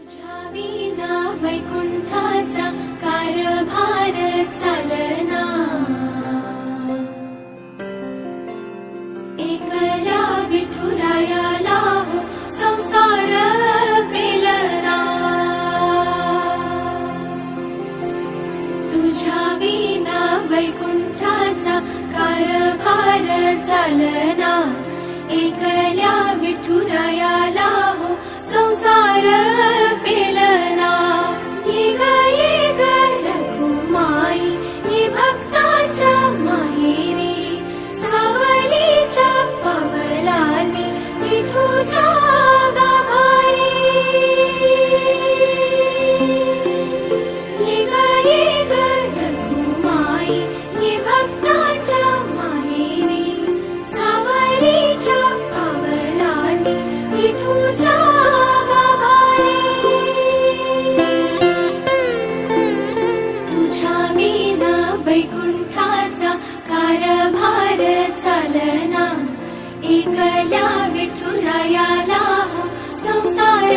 तुझ्या विना वैकुंठाचा कारभार चालना, एकला विठुरायाला हो संसार पेलना. तुझ्या विना वैकुंठाचा कारभार चालना, एकल्या विठुरायाला हो संसार पेलना. ये ग रघुमाई ये भक्ताच्या माहेरी, सावलीच्या पावलांनी विठूच्या गाभारी. ये ग रघुमाई ये भक्ताच्या माहेरी, सावलीच्या पावलांनी विठूच्या गाभारी. तुझ्या विना वैकुंठाचा कारभार चालना, एकल्या विठुरायाला हो संसार